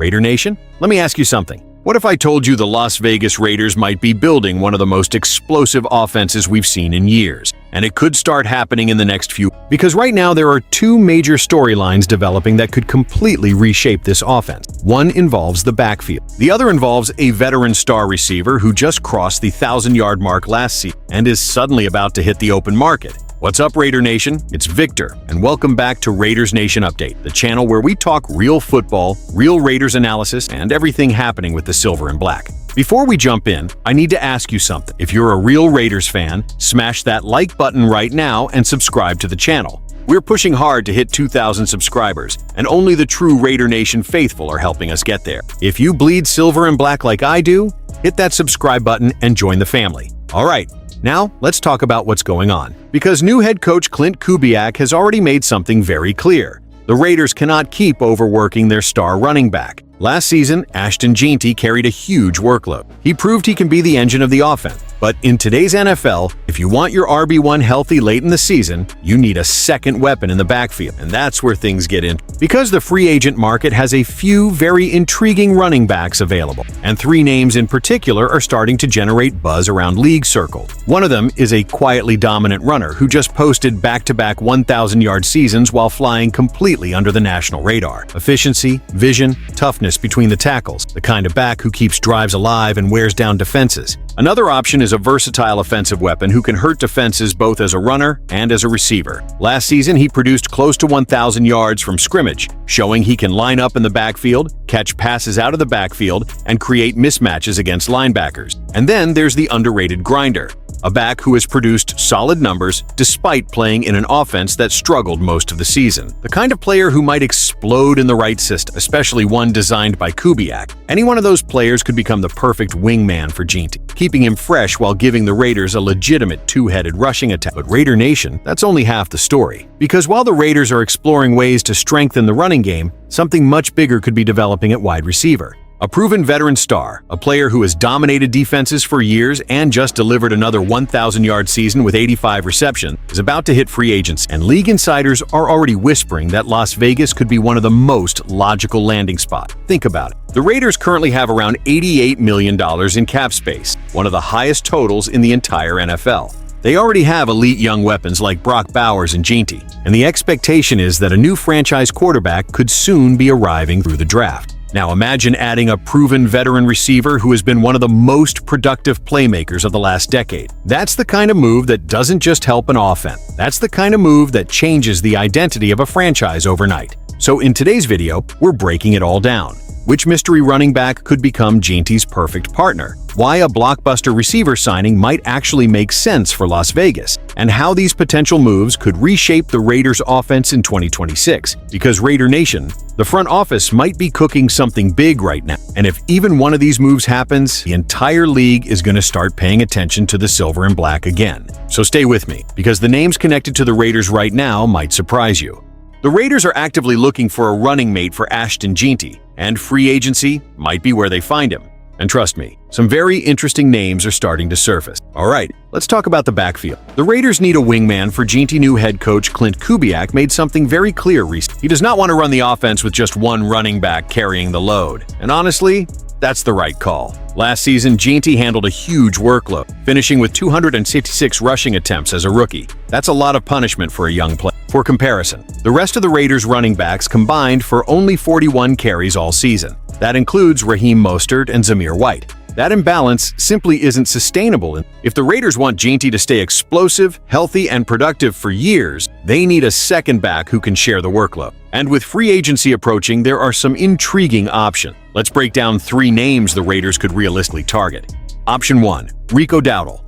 Raider Nation, let me ask you something. What if I told you the Las Vegas Raiders might be building one of the most explosive offenses we've seen in years? And it could start happening in the next few, because right now there are two major storylines developing that could completely reshape this offense. One involves the backfield. The other involves a veteran star receiver who just crossed the 1,000-yard mark last season and is suddenly about to hit the open market. What's up, Raider Nation? It's Victor, and welcome back to Raiders Nation Update, the channel where we talk real football, real Raiders analysis, and everything happening with the silver and black. Before we jump in, I need to ask you something. If you're a real Raiders fan, smash that like button right now and subscribe to the channel. We're pushing hard to hit 2,000 subscribers, and only the true Raider Nation faithful are helping us get there. If you bleed silver and black like I do, hit that subscribe button and join the family. All right. Now, let's talk about what's going on. Because new head coach Klint Kubiak has already made something very clear. The Raiders cannot keep overworking their star running back. Last season, Gent carried a huge workload. He proved he can be the engine of the offense. But in today's NFL, if you want your RB1 healthy late in the season, you need a second weapon in the backfield, and that's where things get in. Because the free agent market has a few very intriguing running backs available, and three names in particular are starting to generate buzz around league circles. One of them is a quietly dominant runner who just posted back-to-back 1,000-yard seasons while flying completely under the national radar. Efficiency, vision, toughness between the tackles, the kind of back who keeps drives alive and wears down defenses. Another option is a versatile offensive weapon who can hurt defenses both as a runner and as a receiver. Last season, he produced close to 1,000 yards from scrimmage, showing he can line up in the backfield, catch passes out of the backfield, and create mismatches against linebackers. And then there's the underrated grinder, a back who has produced solid numbers despite playing in an offense that struggled most of the season. The kind of player who might explode in the right system, especially one designed by Kubiak. Any one of those players could become the perfect wingman for Gent, keeping him fresh while giving the Raiders a legitimate two-headed rushing attack. But Raider Nation, that's only half the story. Because while the Raiders are exploring ways to strengthen the running game, something much bigger could be developing at wide receiver. A proven veteran star, a player who has dominated defenses for years and just delivered another 1,000-yard season with 85 receptions, is about to hit free agency, and league insiders are already whispering that Las Vegas could be one of the most logical landing spots. Think about it. The Raiders currently have around $88 million in cap space, one of the highest totals in the entire NFL. They already have elite young weapons like Brock Bowers and Gent, and the expectation is that a new franchise quarterback could soon be arriving through the draft. Now imagine adding a proven veteran receiver who has been one of the most productive playmakers of the last decade. That's the kind of move that doesn't just help an offense. That's the kind of move that changes the identity of a franchise overnight. So in today's video, we're breaking it all down. Which mystery running back could become Gent's perfect partner? Why a blockbuster receiver signing might actually make sense for Las Vegas? And how these potential moves could reshape the Raiders' offense in 2026. Because Raider Nation, the front office might be cooking something big right now. And if even one of these moves happens, the entire league is going to start paying attention to the silver and black again. So stay with me, because the names connected to the Raiders right now might surprise you. The Raiders are actively looking for a running mate for Gent, and free agency might be where they find him. And trust me, some very interesting names are starting to surface. All right, let's talk about the backfield. The Raiders need a wingman for Gent. New head coach Klint Kubiak made something very clear recently. He does not want to run the offense with just one running back carrying the load. And honestly, that's the right call. Last season, Gent handled a huge workload, finishing with 266 rushing attempts as a rookie. That's a lot of punishment for a young player. For comparison, the rest of the Raiders' running backs combined for only 41 carries all season. That includes Raheem Mostert and Zamir White. That imbalance simply isn't sustainable. If the Raiders want Gent to stay explosive, healthy, and productive for years, they need a second back who can share the workload. And with free agency approaching, there are some intriguing options. Let's break down three names the Raiders could realistically target. Option 1. Rico Dowdle.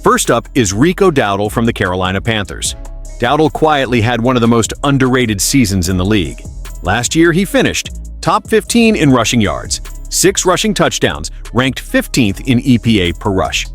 First up is Rico Dowdle from the Carolina Panthers. Dowdle quietly had one of the most underrated seasons in the league. Last year, he finished top 15 in rushing yards, 6 rushing touchdowns, ranked 15th in EPA per rush.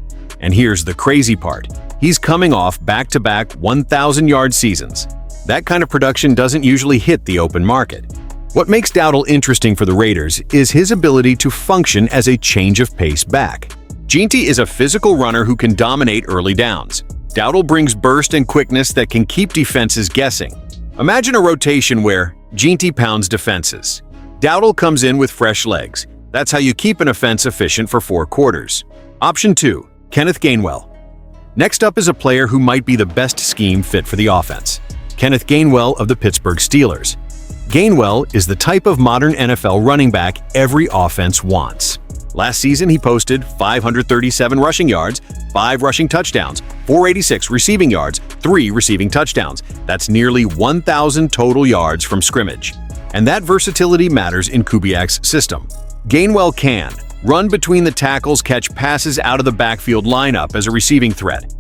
And here's the crazy part. He's coming off back-to-back 1,000-yard seasons. That kind of production doesn't usually hit the open market. What makes Dowdle interesting for the Raiders is his ability to function as a change-of-pace back. Gent is a physical runner who can dominate early downs. Dowdle brings burst and quickness that can keep defenses guessing. Imagine a rotation where Gent pounds defenses, Dowdle comes in with fresh legs. That's how you keep an offense efficient for 4 quarters. Option 2. Kenneth Gainwell. Next up is a player who might be the best scheme fit for the offense. Kenneth Gainwell of the Pittsburgh Steelers. Gainwell is the type of modern NFL running back every offense wants. Last season, he posted 537 rushing yards, 5 rushing touchdowns, 486 receiving yards, 3 receiving touchdowns. That's nearly 1,000 total yards from scrimmage. And that versatility matters in Kubiak's system. Gainwell can run between the tackles, catch passes out of the backfield lineup as a receiving threat.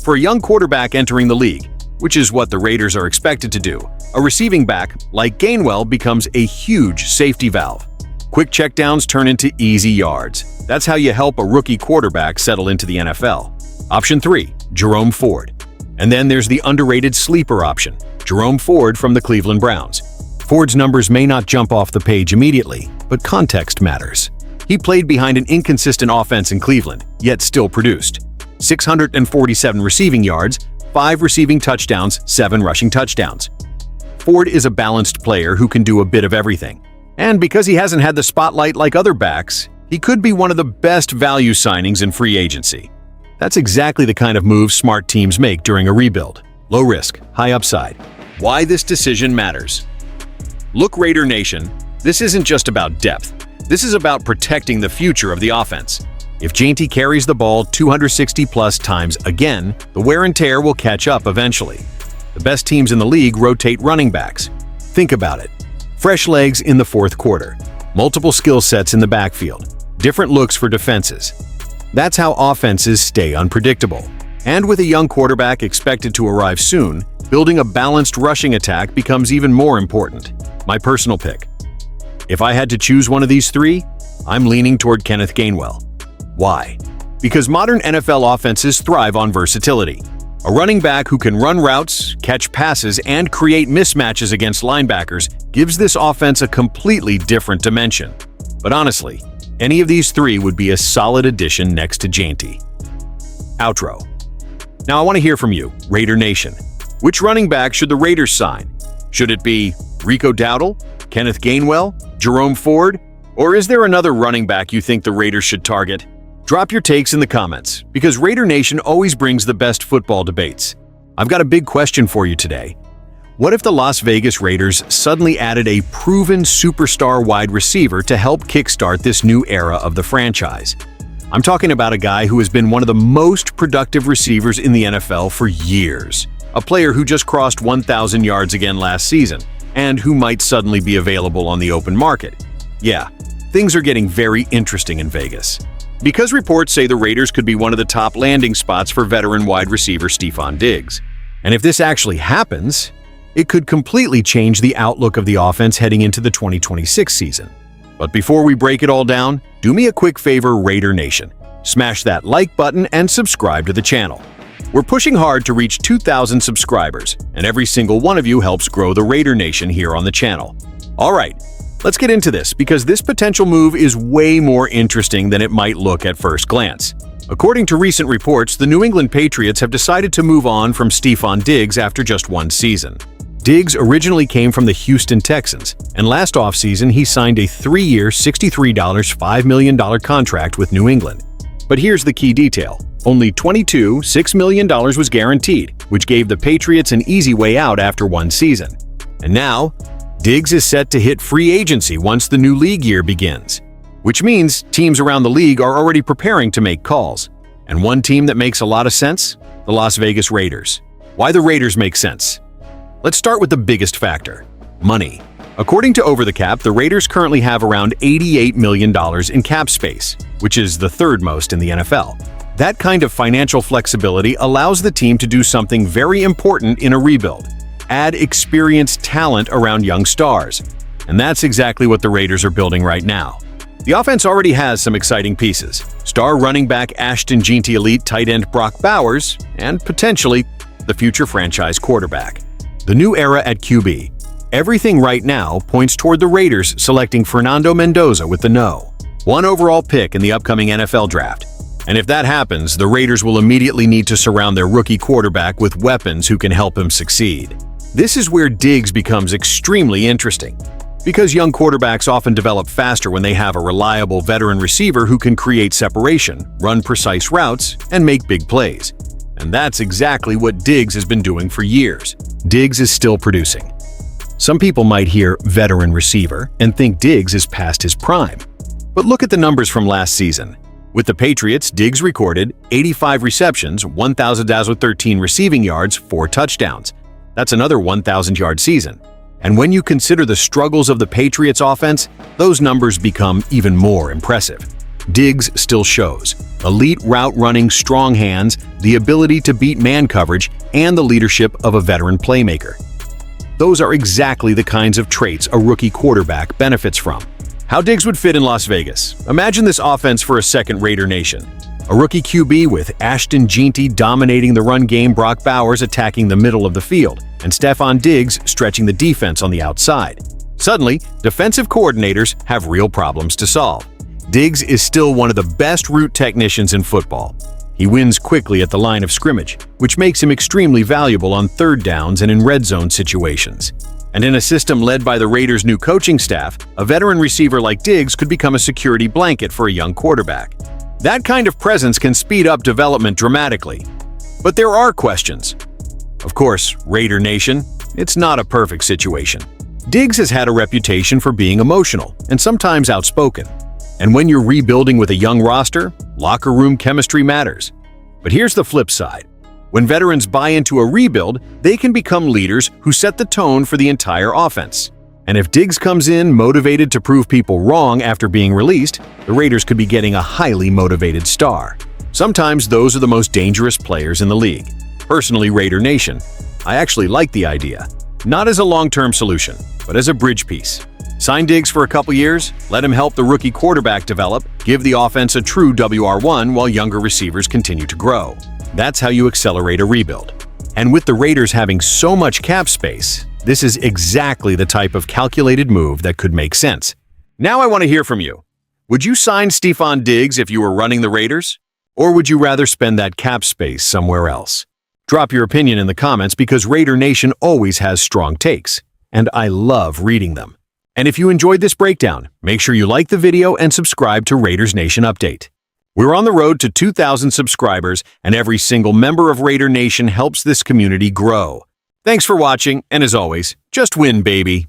For a young quarterback entering the league, which is what the Raiders are expected to do, a receiving back like Gainwell becomes a huge safety valve. Quick checkdowns turn into easy yards. That's how you help a rookie quarterback settle into the NFL. Option 3. Jerome Ford. And then there's the underrated sleeper option, Jerome Ford from the Cleveland Browns. Ford's numbers may not jump off the page immediately, but context matters. He played behind an inconsistent offense in Cleveland, yet still produced. 647 receiving yards, 5 receiving touchdowns, 7 rushing touchdowns. Ford is a balanced player who can do a bit of everything. And because he hasn't had the spotlight like other backs, he could be one of the best value signings in free agency. That's exactly the kind of move smart teams make during a rebuild. Low risk, high upside. Why this decision matters. Look, Raider Nation, this isn't just about depth. This is about protecting the future of the offense. If Gent carries the ball 260-plus times again, the wear and tear will catch up eventually. The best teams in the league rotate running backs. Think about it. Fresh legs in the 4th quarter, multiple skill sets in the backfield, different looks for defenses. That's how offenses stay unpredictable. And with a young quarterback expected to arrive soon, building a balanced rushing attack becomes even more important. My personal pick. If I had to choose one of these 3, I'm leaning toward Kenneth Gainwell. Why? Because modern NFL offenses thrive on versatility. A running back who can run routes, catch passes, and create mismatches against linebackers gives this offense a completely different dimension. But honestly, any of these 3 would be a solid addition next to Gent. Outro. Now I want to hear from you, Raider Nation. Which running back should the Raiders sign? Should it be Rico Dowdle, Kenneth Gainwell, Jerome Ford, or is there another running back you think the Raiders should target? Drop your takes in the comments, because Raider Nation always brings the best football debates. I've got a big question for you today. What if the Las Vegas Raiders suddenly added a proven superstar wide receiver to help kickstart this new era of the franchise? I'm talking about a guy who has been one of the most productive receivers in the NFL for years. A player who just crossed 1,000 yards again last season, and who might suddenly be available on the open market. Yeah, things are getting very interesting in Vegas. Because reports say the Raiders could be one of the top landing spots for veteran wide receiver Stefon Diggs. And if this actually happens, it could completely change the outlook of the offense heading into the 2026 season. But before we break it all down, do me a quick favor, Raider Nation. Smash that like button and subscribe to the channel. We're pushing hard to reach 2,000 subscribers, and every single one of you helps grow the Raider Nation here on the channel. All right, let's get into this, because this potential move is way more interesting than it might look at first glance. According to recent reports, the New England Patriots have decided to move on from Stefon Diggs after just 1 season. Diggs originally came from the Houston Texans, and last offseason he signed a 3-year, $63, $5 million contract with New England. But here's the key detail. Only $6 million was guaranteed, which gave the Patriots an easy way out after 1 season. And now, Diggs is set to hit free agency once the new league year begins, which means teams around the league are already preparing to make calls. And one team that makes a lot of sense? The Las Vegas Raiders. Why the Raiders make sense? Let's start with the biggest factor: money. According to Over the Cap, the Raiders currently have around $88 million in cap space, which is the 3rd most in the NFL. That kind of financial flexibility allows the team to do something very important in a rebuild: add experienced talent around young stars. And that's exactly what the Raiders are building right now. The offense already has some exciting pieces: star running back Ashton Jeanty, elite tight end Brock Bowers, and potentially the future franchise quarterback. The new era at QB. Everything right now points toward the Raiders selecting Fernando Mendoza with the #1 overall pick in the upcoming NFL draft. And if that happens, the Raiders will immediately need to surround their rookie quarterback with weapons who can help him succeed. This is where Diggs becomes extremely interesting. because young quarterbacks often develop faster when they have a reliable veteran receiver who can create separation, run precise routes, and make big plays. And that's exactly what Diggs has been doing for years. Diggs is still producing. Some people might hear veteran receiver and think Diggs is past his prime. But look at the numbers from last season. With the Patriots, Diggs recorded 85 receptions, 1,013 receiving yards, 4 touchdowns. That's another 1,000-yard season. And when you consider the struggles of the Patriots offense, those numbers become even more impressive. Diggs still shows elite route running, strong hands, the ability to beat man coverage, and the leadership of a veteran playmaker. Those are exactly the kinds of traits a rookie quarterback benefits from. How Diggs would fit in Las Vegas. Imagine this offense for a second Raider Nation. A rookie QB with Ashton Jeanty dominating the run game, Brock Bowers attacking the middle of the field, and Stefon Diggs stretching the defense on the outside. Suddenly, defensive coordinators have real problems to solve. Diggs is still one of the best route technicians in football. He wins quickly at the line of scrimmage, which makes him extremely valuable on third downs and in red zone situations. And in a system led by the Raiders' new coaching staff, a veteran receiver like Diggs could become a security blanket for a young quarterback. That kind of presence can speed up development dramatically. But there are questions. Of course, Raider Nation, it's not a perfect situation. Diggs has had a reputation for being emotional and sometimes outspoken. And when you're rebuilding with a young roster, locker room chemistry matters. But here's the flip side. When veterans buy into a rebuild, they can become leaders who set the tone for the entire offense. And if Diggs comes in motivated to prove people wrong after being released, the Raiders could be getting a highly motivated star. Sometimes those are the most dangerous players in the league. Personally, Raider Nation, I actually like the idea. Not as a long-term solution, but as a bridge piece. Sign Diggs for a couple years, let him help the rookie quarterback develop, give the offense a true WR1 while younger receivers continue to grow. That's how you accelerate a rebuild. And with the Raiders having so much cap space, this is exactly the type of calculated move that could make sense. Now I want to hear from you. Would you sign Stefon Diggs if you were running the Raiders? Or would you rather spend that cap space somewhere else? Drop your opinion in the comments because Raider Nation always has strong takes, and I love reading them. And if you enjoyed this breakdown, make sure you like the video and subscribe to Raiders Nation Update. We're on the road to 2,000 subscribers, and every single member of Raider Nation helps this community grow. Thanks for watching, and as always, just win, baby.